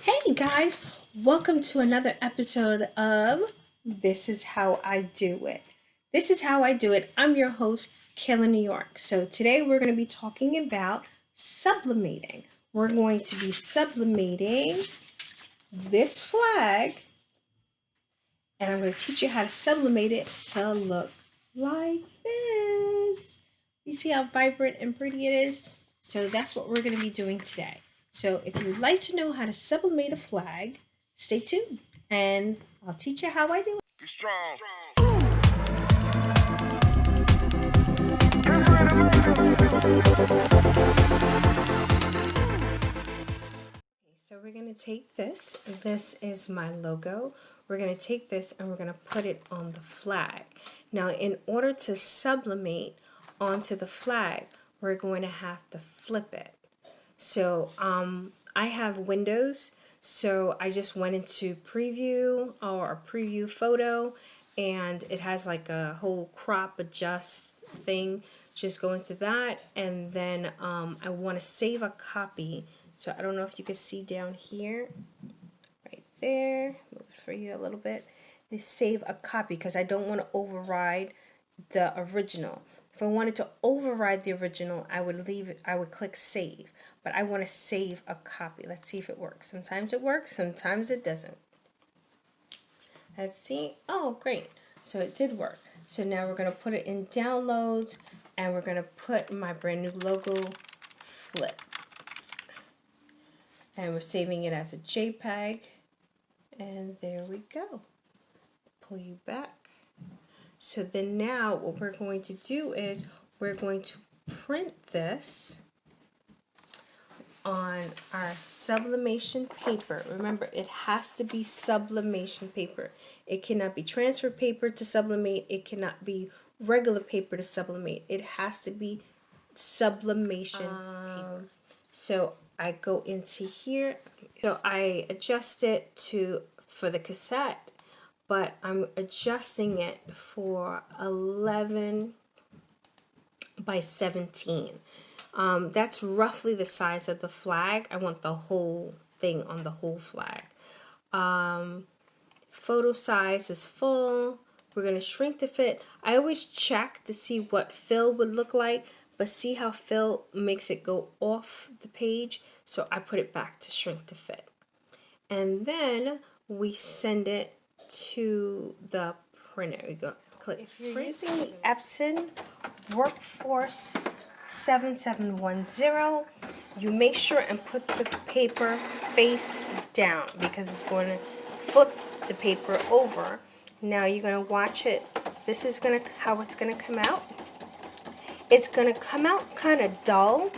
Hey guys, welcome to another episode of This Is How I Do It. This is how I do it. I'm your host, Kayla New York. So today we're going to be talking about sublimating. We're going to be sublimating this flag, and I'm going to teach you how to sublimate it to look like this. You see how vibrant and pretty it is? So that's what we're going to be doing today. So if you'd like to know how to sublimate a flag, stay tuned and I'll teach you how I do it. Be strong. So we're going to take this. This is my logo. We're going to take this and we're going to put it on the flag. Now, in order to sublimate onto the flag, we're going to have to flip it. So I have Windows, so I just went into preview or a preview photo, and it has like a whole crop adjust thing. Just go into that, and then I want to save a copy. So I don't know if you can see down here, right there, move it for you a little bit. Is save a copy because I don't want to override the original. If I wanted to override the original, I would leave it, I would click save, but I want to save a copy. Let's see if it works. Sometimes it works, sometimes it doesn't. Let's see. Oh, great. So it did work. So now we're going to put it in downloads, and we're going to put my brand new logo flip. And we're saving it as a JPEG. And there we go. Pull you back. So then now what we're going to do is we're going to print this on our sublimation paper. Remember, it has to be sublimation paper. It cannot be transfer paper to sublimate. It cannot be regular paper to sublimate. It has to be sublimation paper. So I go into here. So I adjust it for the cassette, but I'm adjusting it for 11 by 17. That's roughly the size of the flag. I want the whole thing on the whole flag. Photo size is full. We're going to shrink to fit. I always check to see what fill would look like, but see how fill makes it go off the page, so I put it back to shrink to fit. And then we send it to the printer. We go click. If you're using the Epson Workforce 7710, you make sure and put the paper face down because it's going to flip the paper over. Now you're going to watch it. This is how it's going to come out. It's going to come out kind of dull,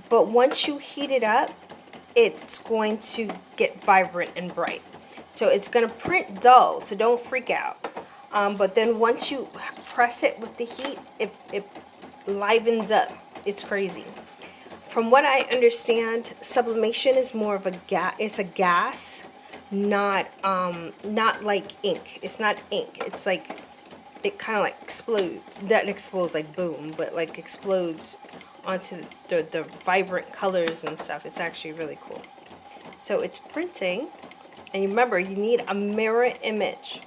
but once you heat it up, it's going to get vibrant and bright. So it's going to print dull, so don't freak out. But then once you press it with the heat, it livens up. It's crazy. From what I understand, sublimation is more of a gas. It's a gas, not like ink. It's not ink. It's like it kind of like explodes. That explodes like boom, but like explodes onto the vibrant colors and stuff. It's actually really cool. So it's printing, and remember, you need a mirror image.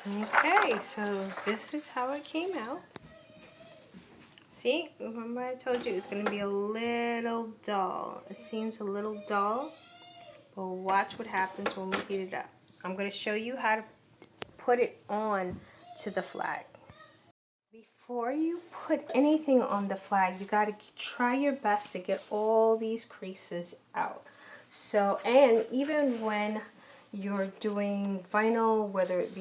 Okay, so this is how it came out. See, remember I told you it's going to be a little dull. It seems a little dull, but watch what happens when we heat it up. I'm going to show you how to put it on to the flag. Before you put anything on the flag, you got to try your best to get all these creases out. So, and even when you're doing vinyl, whether it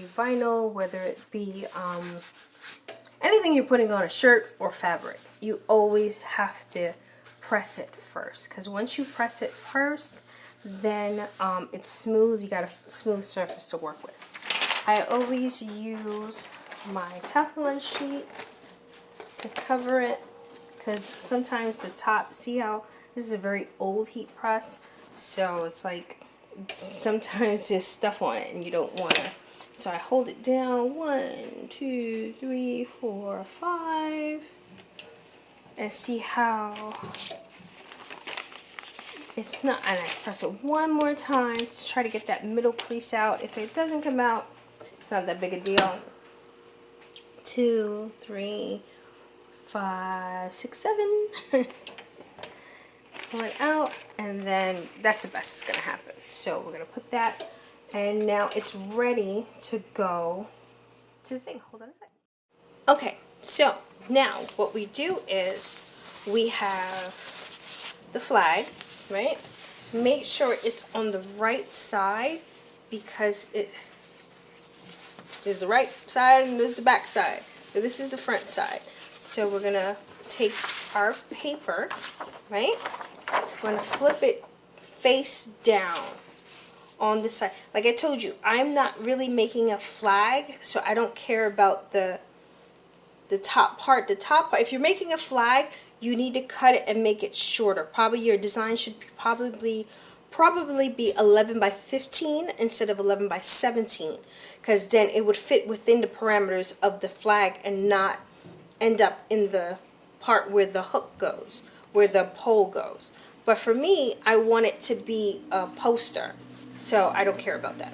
be anything you're putting on a shirt or fabric, you always have to press it first, because once you press it first, then it's smooth. You got a smooth surface to work with. I always use my Teflon sheet to cover it, because sometimes the top, see how this is a very old heat press, so it's like sometimes there's stuff on it and you don't want to. So I hold it down, 1, 2, 3, 4, 5, and see how it's not, and I press it one more time to try to get that middle crease out. If it doesn't come out, it's not that big a deal. 2, 3, 5, 6, 7. Pull it out, and then that's the best that's gonna happen. So we're gonna put that, and now it's ready to go to the thing. Hold on a second. Okay, so now what we do is we have the flag, right? Make sure it's on the right side because there's the right side and there's the back side. So this is the front side. So we're gonna take our paper, right? We're gonna flip it face down on the side. Like I told you, I'm not really making a flag, so I don't care about the top part. The top part, if you're making a flag, you need to cut it and make it shorter. Probably your design should probably be 11 by 15 instead of 11 by 17, because then it would fit within the parameters of the flag and not end up in the part where the hook goes, where the pole goes. But for me, I want it to be a poster, so I don't care about that.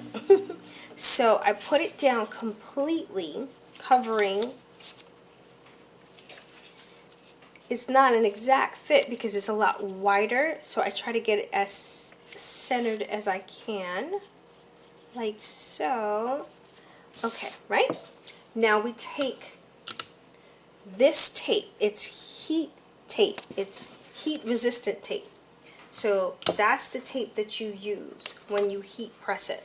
So I put it down completely, covering. It's not an exact fit because it's a lot wider, so I try to get it as centered as I can, like so. Okay, right? Now we take this tape. It's heat tape. It's heat resistant tape. So that's the tape that you use when you heat press it.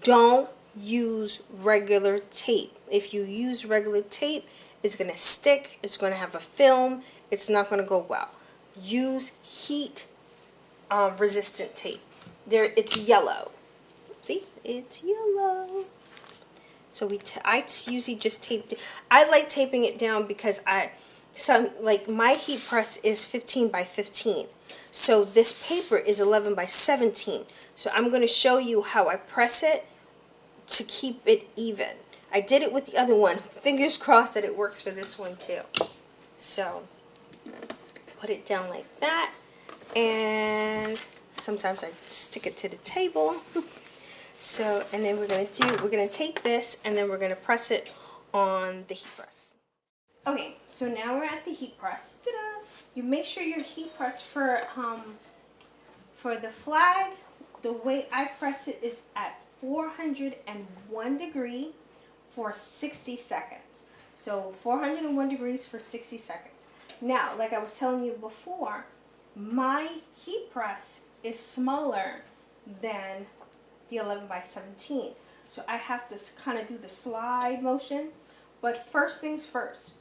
Don't use regular tape. If you use regular tape, it's going to stick, it's going to have a film, it's not going to go well. Use heat resistant tape. It's yellow. See? It's yellow. So I usually just tape it. I like taping it down because like my heat press is 15 by 15. So this paper is 11 by 17. So I'm going to show you how I press it to keep it even. I did it with the other one. Fingers crossed that it works for this one too. So put it down like that, and sometimes I stick it to the table. So, and then we're gonna take this and then we're gonna press it on the heat press. Okay, so now we're at the heat press. Ta-da! You make sure your heat press for the flag, the way I press it is at 401 degree for 60 seconds. So 401 degrees for 60 seconds. Now, like I was telling you before, my heat press is smaller than the 11 by 17. So I have to kind of do the slide motion. But first things first,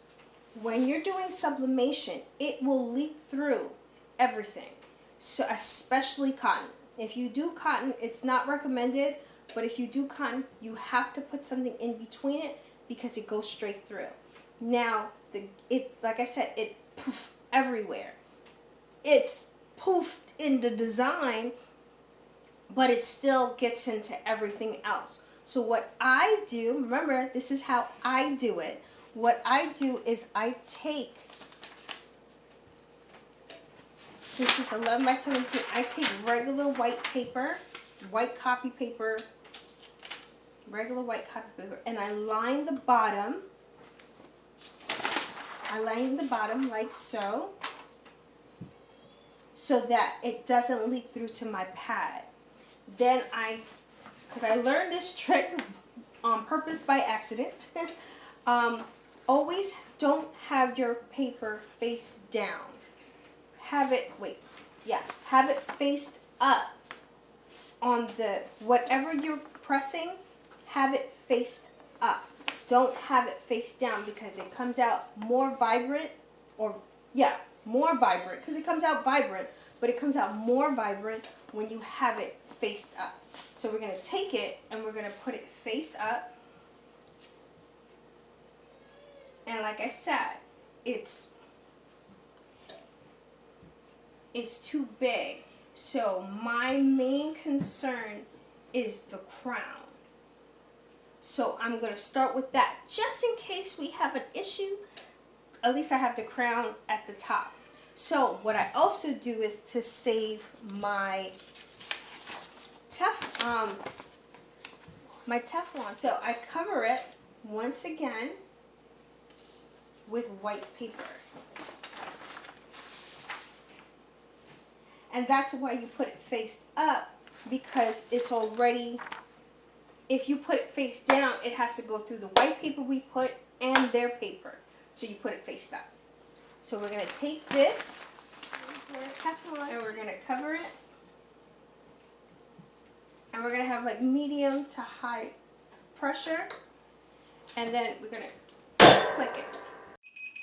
when you're doing sublimation, it will leak through everything. So especially cotton. If you do cotton, it's not recommended, but if you do cotton, you have to put something in between it because it goes straight through. Now, like I said, it poofed everywhere. It's poofed in the design, but it still gets into everything else. So what I do, remember, this is how I do it. What I do is I take, since it's 11 by 17, I take regular white paper, white copy paper, regular white copy paper, and I line the bottom. I line the bottom like so that it doesn't leak through to my pad. Then because I learned this trick on purpose by accident, always don't have your paper face down. Have it faced up on the, whatever you're pressing, have it faced up. Don't have it face down because it comes out more vibrant, more vibrant, because it comes out vibrant, but it comes out more vibrant when you have it faced up. So we're going to take it and we're going to put it face up. And like I said, it's too big. So my main concern is the crown. So I'm going to start with that just in case we have an issue. At least I have the crown at the top. So what I also do is to save my Teflon. So I cover it once again with white paper. And that's why you put it face up, because it's already, if you put it face down, it has to go through the white paper we put and their paper. So you put it face up. So we're going to take this Teflon and we're going to cover it. And we're going to have like medium to high pressure. And then we're going to click it.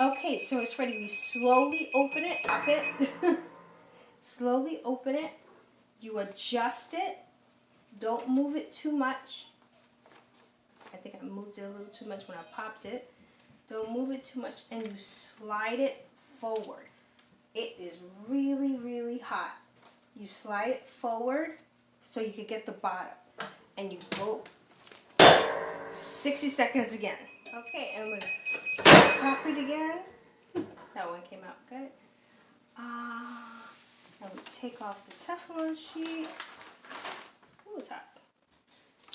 Okay, so it's ready. We slowly open it, up it. Slowly open it. You adjust it. Don't move it too much. I think I moved it a little too much when I popped it. Don't move it too much, and you slide it forward. It is really, really hot. You slide it forward so you can get the bottom. And you go 60 seconds again. Okay, and we're gonna pop it again. That one came out good. And we take off the Teflon sheet. Ooh, it's hot.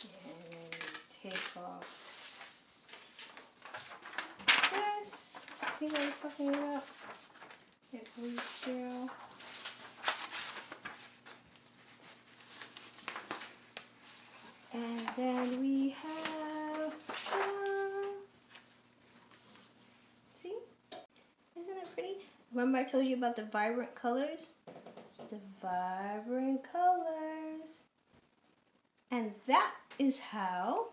And then we take off this. See what I was talking about? It bleeds through. And then we have see? Isn't it pretty? Remember I told you about the vibrant colors? It's the vibrant colors. And that is how